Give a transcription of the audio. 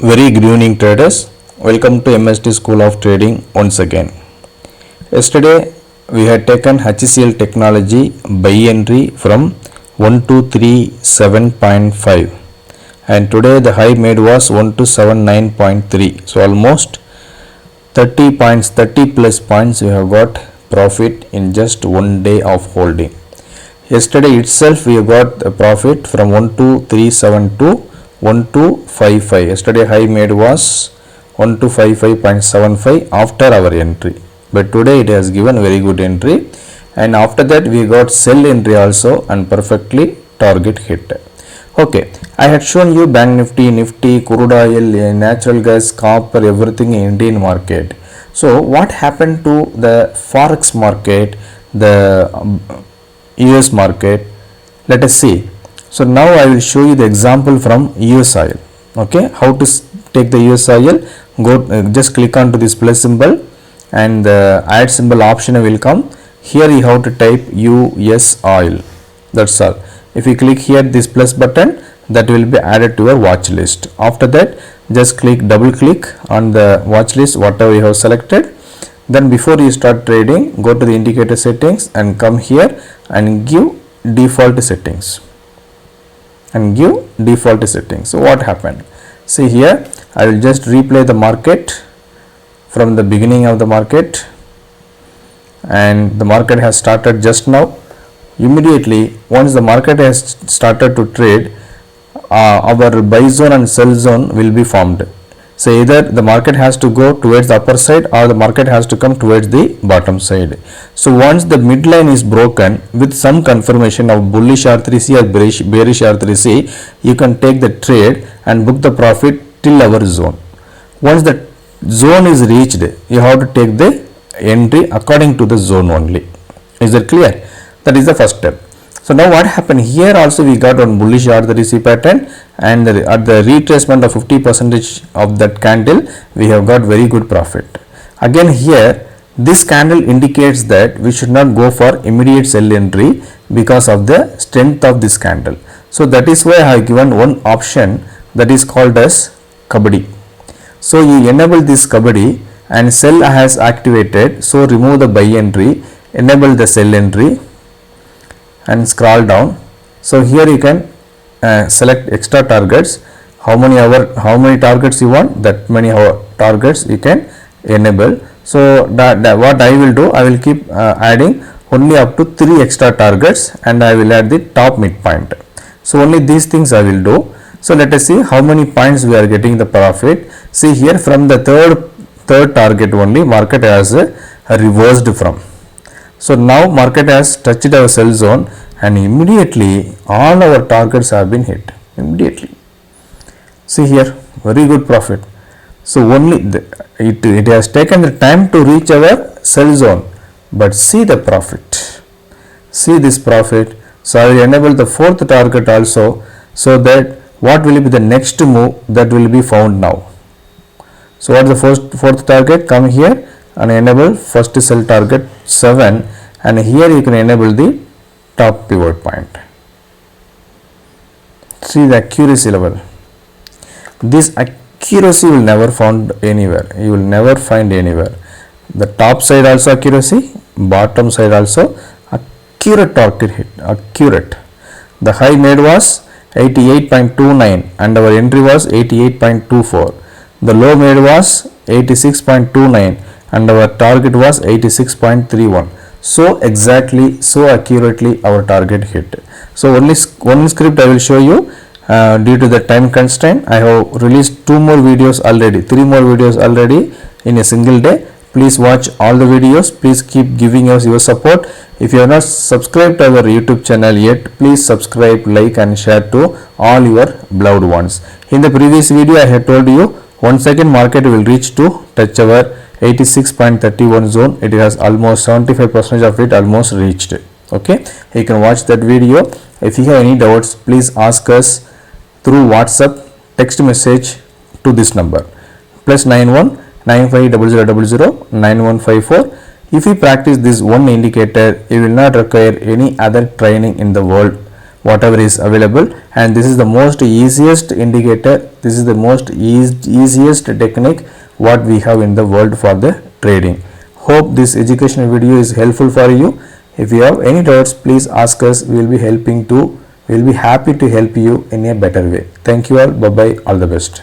Very good evening traders. Welcome to MST School of Trading once again. Yesterday we had taken HCL technology buy entry from 1237.5 and today the high made was 1279.3. So almost 30 plus points we have got profit in just one day of holding. Yesterday itself we got a profit from 1237 to 1255. Yesterday high made was 1255.75 after our entry, but today it has given very good entry, and after that we got sell entry also and perfectly target hit. Okay, I had shown you Bank Nifty, crude oil, natural gas, copper, everything in Indian market. So what happened to the forex market, the US market? Let us see. So now I will show you the example from US oil. Okay, how to take the US oil? Go just click on to this plus symbol and the add symbol option will come. Here you have to type US oil. That's all. If you click here this plus button, that will be added to your watch list. After that, just double click on the watch list whatever you have selected. Then before you start trading, go to the indicator settings and come here and give default settings. So what happened? See here, I will just replay the market from the beginning of the market, and the market has started just now. Immediately once the market has started to trade, our buy zone and sell zone will be formed. So either the market has to go towards the upper side or the market has to come towards the bottom side. So once the midline is broken with some confirmation of bullish R3C or bearish R3C, you can take the trade and book the profit till our zone. Once the zone is reached, you have to take the entry according to the zone only. Is that clear? That is the first step. So now what happened here? Also we got one bullish R3C pattern, and at the retracement of 50% of that candle we have got very good profit. Again here this candle indicates that we should not go for immediate sell entry because of the strength of this candle. So that is why I have given one option that is called as kabadi. So you enable this kabadi and sell has activated, so remove the buy entry, enable the sell entry and scroll down. So here you can select extra targets. How many targets you want, that many targets you can enable. So that what I will do, I will keep adding only up to 3 extra targets, and I will add the top midpoint. So only these things I will do. So let us see how many points we are getting the profit. See here, from the third target only market has reversed from. So now market has touched our sell zone and immediately all our targets have been hit immediately. See here, very good profit. So only it has taken the time to reach our sell zone, but see the profit. See this profit. So I will enable the 4th target also, so that what will be the next move that will be found now. So what is the 4th target? Come here and enable first sell target 7, and here you can enable the top pivot point. See the accuracy level. This accuracy will never found anywhere. You will never find anywhere. The top side also accuracy, bottom side also accurate target hit. Accurate. The high made was 88.29 and our entry was 88.24. The low made was 86.29 and our target was 86.31. So exactly, so accurately our target hit. So only one script I will show you. Due to the time constraint, I have released 3 more videos already in a single day. Please watch all the videos. Please keep giving us your support. If you have not subscribed to our YouTube channel yet, please subscribe, like and share to all your beloved ones. In the previous video I had told you 1 second market will reach to touch our 86.31 zone. It has almost 75% of it almost reached. Okay, you can watch that video. If you have any doubts, please ask us through WhatsApp text message to this number +91 950000 9154. If you practice this one indicator, you will not require any other training in the world whatever is available, and this is the most easiest indicator, this is the most easiest technique what we have in the world for the trading. Hope this educational video is helpful for you. If you have any doubts, please ask us. We will be happy to help you in a better way. Thank you all. Bye bye. All the best.